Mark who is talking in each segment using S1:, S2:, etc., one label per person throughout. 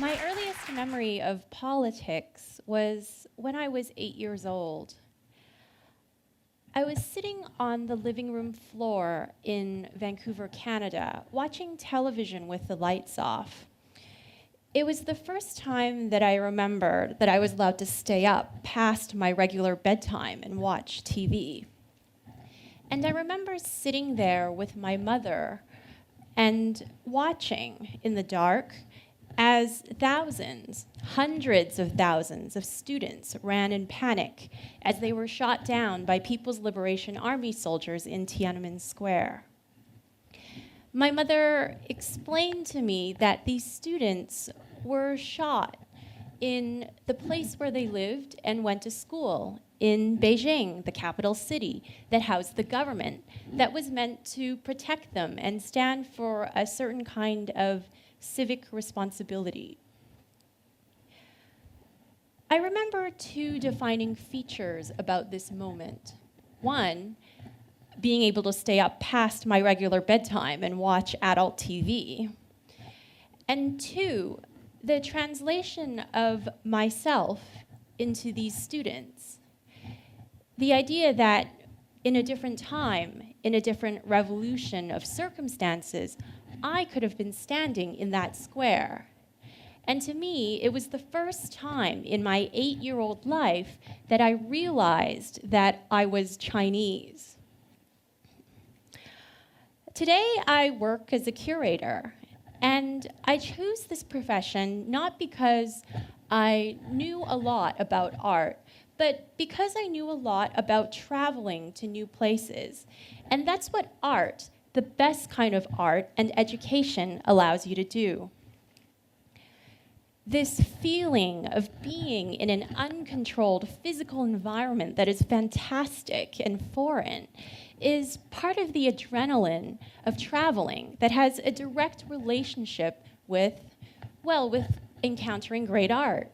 S1: My earliest memory of politics was when I was 8 years old. I was sitting on the living room floor in Vancouver, Canada, watching television with the lights off. It was the first time that I remembered that I was allowed to stay up past my regular bedtime and watch TV. And I remember sitting there with my mother and watching in the dark as thousands, hundreds of thousands of students ran in panic as they were shot down by People's Liberation Army soldiers in Tiananmen Square. My mother explained to me that these students were shot in the place where they lived and went to school, in Beijing, the capital city that housed the government, that was meant to protect them and stand for a certain kind of civic responsibility. I remember two defining features about this moment. One, being able to stay up past my regular bedtime and watch adult TV. And two, the translation of myself into these students. The idea that in a different time, in a different revolution of circumstances, I could have been standing in that square. And to me, it was the first time in my 8-year-old life that I realized that I was Chinese. Today, I work as a curator, and I chose this profession not because I knew a lot about art, but because I knew a lot about traveling to new places. And that's what art, the best kind of art and education, allows you to do. This feeling of being in an uncontrolled physical environment that is fantastic and foreign is part of the adrenaline of traveling that has a direct relationship with encountering great art.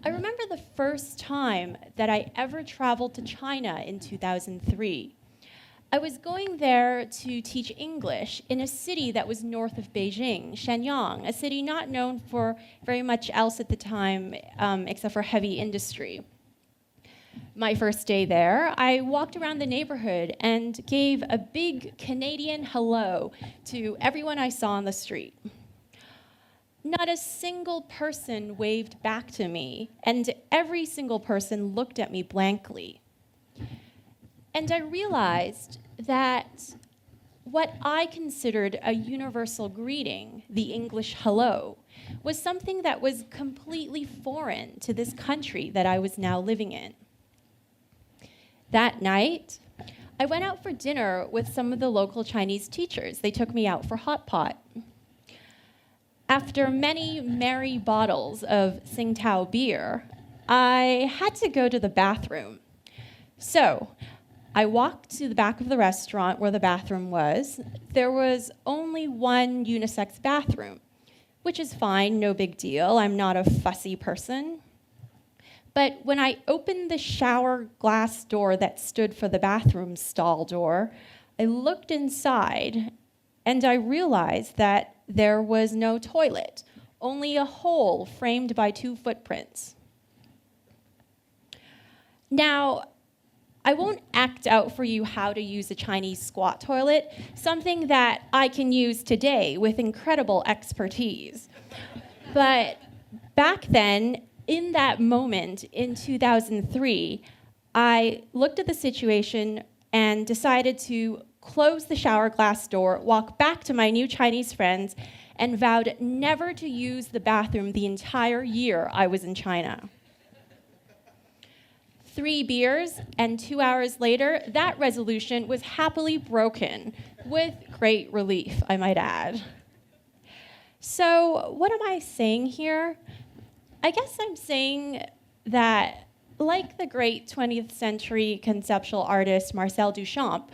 S1: I remember the first time that I ever traveled to China in 2003. I was going there to teach English in a city that was north of Beijing, Shenyang, a city not known for very much else at the time except for heavy industry. My first day there, I walked around the neighborhood and gave a big Canadian hello to everyone I saw on the street. Not a single person waved back to me, and every single person looked at me blankly. And I realized that what I considered a universal greeting, the English hello, was something that was completely foreign to this country that I was now living in. That night, I went out for dinner with some of the local Chinese teachers. They took me out for hot pot. After many merry bottles of Tsingtao beer, I had to go to the bathroom. So I walked to the back of the restaurant where the bathroom was. There was only one unisex bathroom, which is fine, no big deal. I'm not a fussy person. But when I opened the shower glass door that stood for the bathroom stall door, I looked inside and I realized that there was no toilet, only a hole framed by 2 footprints. Now, I won't act out for you how to use a Chinese squat toilet, something that I can use today with incredible expertise. But back then, in that moment, in 2003, I looked at the situation and decided to close the shower glass door, walk back to my new Chinese friends, and vowed never to use the bathroom the entire year I was in China. 3 beers, and 2 hours later, that resolution was happily broken, with great relief, I might add. So, what am I saying here? I guess I'm saying that, like the great 20th century conceptual artist Marcel Duchamp,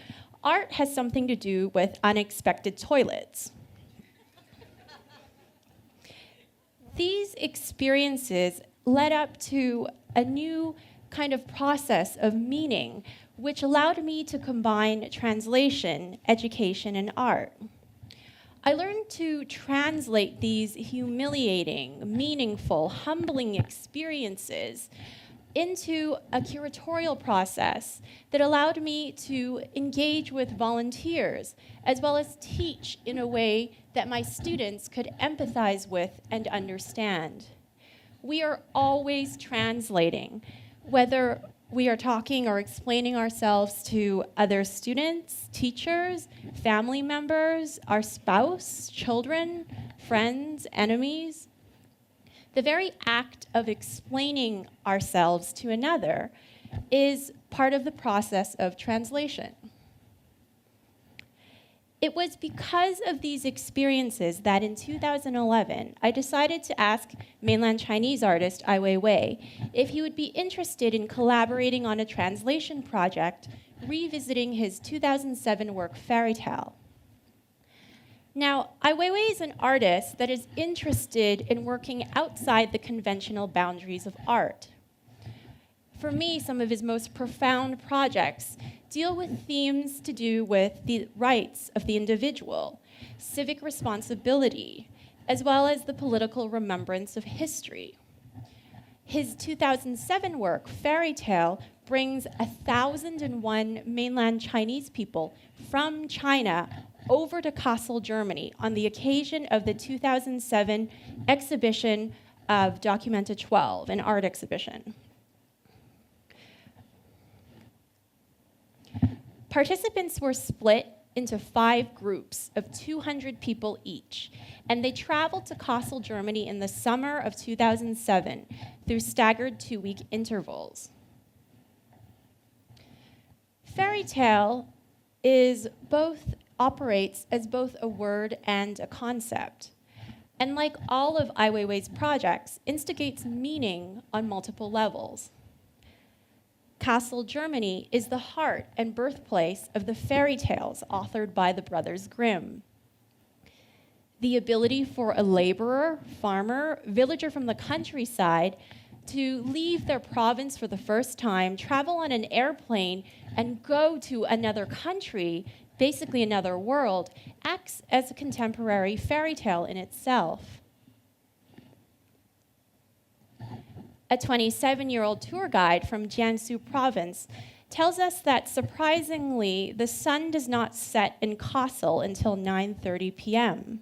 S1: art has something to do with unexpected toilets. These experiences led up to a new kind of process of meaning, which allowed me to combine translation, education, and art. I learned to translate these humiliating, meaningful, humbling experiences into a curatorial process that allowed me to engage with volunteers, as well as teach in a way that my students could empathize with and understand. We are always translating, whether we are talking or explaining ourselves to other students, teachers, family members, our spouse, children, friends, enemies. The very act of explaining ourselves to another is part of the process of translation. It was because of these experiences that in 2011, I decided to ask mainland Chinese artist Ai Weiwei if he would be interested in collaborating on a translation project revisiting his 2007 work, Fairytale. Now, Ai Weiwei is an artist that is interested in working outside the conventional boundaries of art. For me, some of his most profound projects deal with themes to do with the rights of the individual, civic responsibility, as well as the political remembrance of history. His 2007 work, Fairytale, brings 1,001 mainland Chinese people from China over to Kassel, Germany, on the occasion of the 2007 exhibition of Documenta 12, an art exhibition. Participants were split into 5 groups of 200 people each, and they traveled to Kassel, Germany in the summer of 2007 through staggered 2-week intervals. Fairytale operates as both a word and a concept, and like all of Ai Weiwei's projects, instigates meaning on multiple levels. Kassel, Germany is the heart and birthplace of the fairy tales authored by the Brothers Grimm. The ability for a laborer, farmer, villager from the countryside to leave their province for the first time, travel on an airplane, and go to another country, basically another world, acts as a contemporary fairy tale in itself. A 27-year-old tour guide from Jiangsu province tells us that, surprisingly, the sun does not set in Kassel until 9:30 p.m.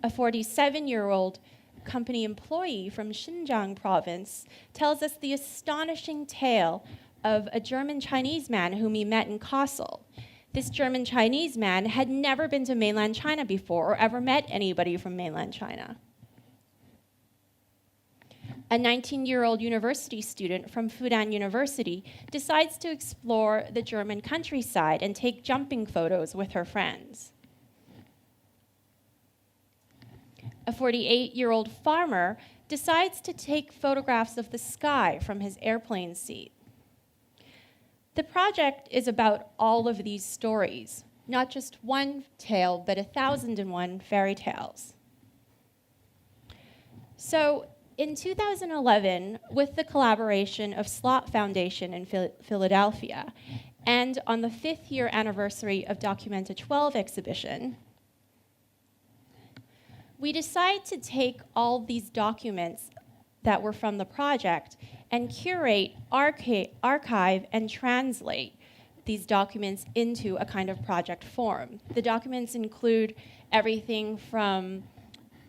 S1: A 47-year-old company employee from Xinjiang province tells us the astonishing tale of a German-Chinese man whom he met in Kassel. This German-Chinese man had never been to mainland China before or ever met anybody from mainland China. A 19-year-old university student from Fudan University decides to explore the German countryside and take jumping photos with her friends. A 48-year-old farmer decides to take photographs of the sky from his airplane seat. The project is about all of these stories, not just one tale, but 1,001 fairy tales. So, in 2011, with the collaboration of Slot Foundation in Philadelphia, and on the 5th year anniversary of Documenta 12 exhibition, we decided to take all these documents that were from the project and curate, archive, and translate these documents into a kind of project form. The documents include everything from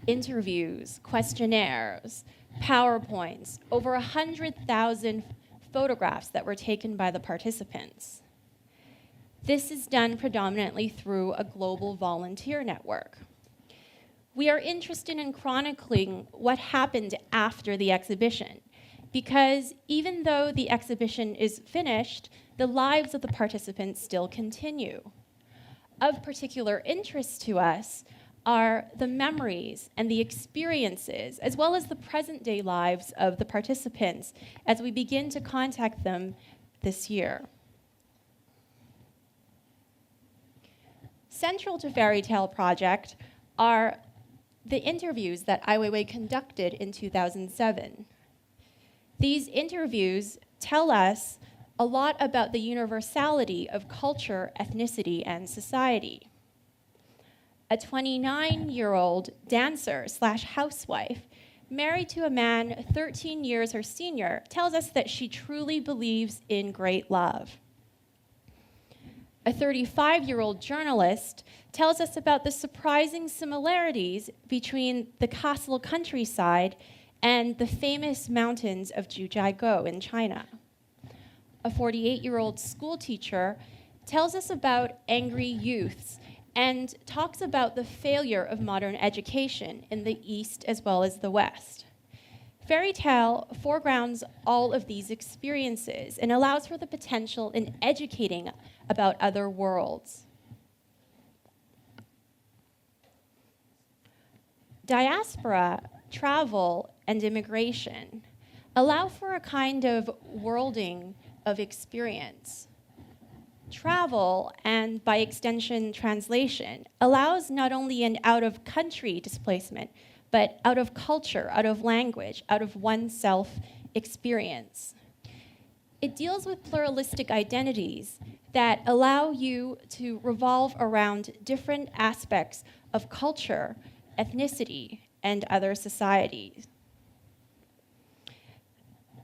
S1: interviews, questionnaires, PowerPoints, over 100,000 photographs that were taken by the participants. This is done predominantly through a global volunteer network. We are interested in chronicling what happened after the exhibition, because even though the exhibition is finished, the lives of the participants still continue. Of particular interest to us are the memories and the experiences, as well as the present-day lives of the participants as we begin to contact them this year. Central to Fairytale Project are the interviews that Ai Weiwei conducted in 2007. These interviews tell us a lot about the universality of culture, ethnicity, and society. a 29-year-old dancer/housewife married to a man 13 years her senior, tells us that she truly believes in great love. A 35-year-old journalist tells us about the surprising similarities between the Kassel countryside and the famous mountains of Zhujiaigou in China. A 48-year-old school teacher tells us about angry youths and talks about the failure of modern education in the East as well as the West. Fairytale foregrounds all of these experiences and allows for the potential in educating about other worlds. Diaspora, travel, and immigration allow for a kind of worlding of experience. Travel, and by extension translation, allows not only an out-of-country displacement, but out of culture, out of language, out of oneself experience. It deals with pluralistic identities that allow you to revolve around different aspects of culture, ethnicity, and other societies.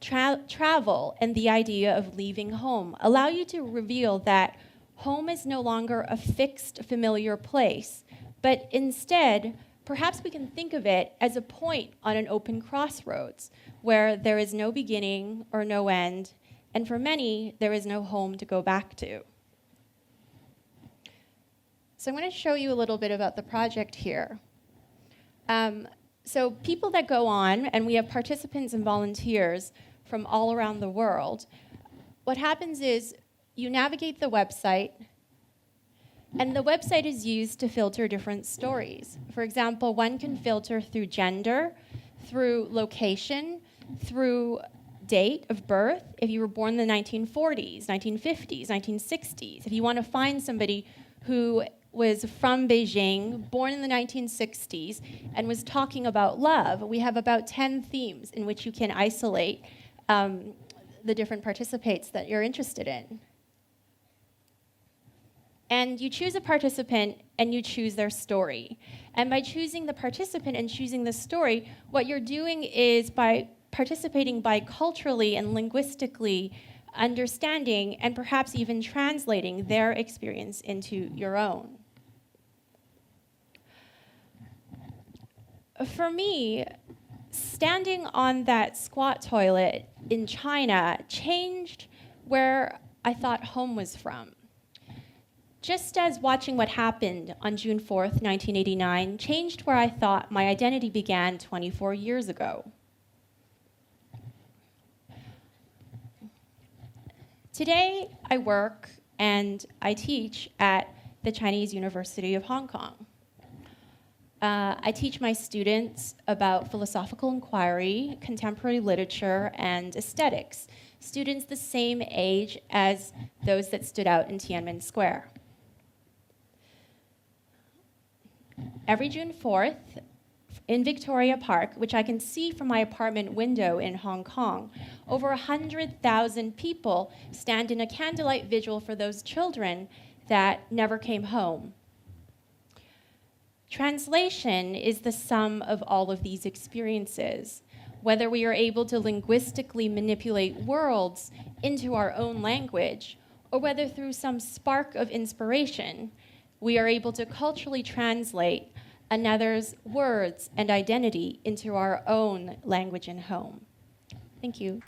S1: Travel and the idea of leaving home allow you to reveal that home is no longer a fixed, familiar place, but instead, perhaps we can think of it as a point on an open crossroads where there is no beginning or no end, and for many, there is no home to go back to. So I'm going to show you a little bit about the project here. So people that go on, and we have participants and volunteers from all around the world, what happens is you navigate the website, and the website is used to filter different stories. For example, one can filter through gender, through location, through date of birth, if you were born in the 1940s, 1950s, 1960s. If you want to find somebody who was from Beijing, born in the 1960s, and was talking about love, we have about 10 themes in which you can isolate the different participants that you're interested in. And you choose a participant and you choose their story. And by choosing the participant and choosing the story, what you're doing is by participating biculturally and linguistically understanding and perhaps even translating their experience into your own. For me, standing on that squat toilet in China changed where I thought home was from. Just as watching what happened on June 4th, 1989 changed where I thought my identity began 24 years ago. Today, I work and I teach at the Chinese University of Hong Kong. I teach my students about philosophical inquiry, contemporary literature, and aesthetics, students the same age as those that stood out in Tiananmen Square. Every June 4th, in Victoria Park, which I can see from my apartment window in Hong Kong, over 100,000 people stand in a candlelight vigil for those children that never came home. Translation is the sum of all of these experiences. Whether we are able to linguistically manipulate worlds into our own language, or whether through some spark of inspiration, we are able to culturally translate another's words and identity into our own language and home. Thank you.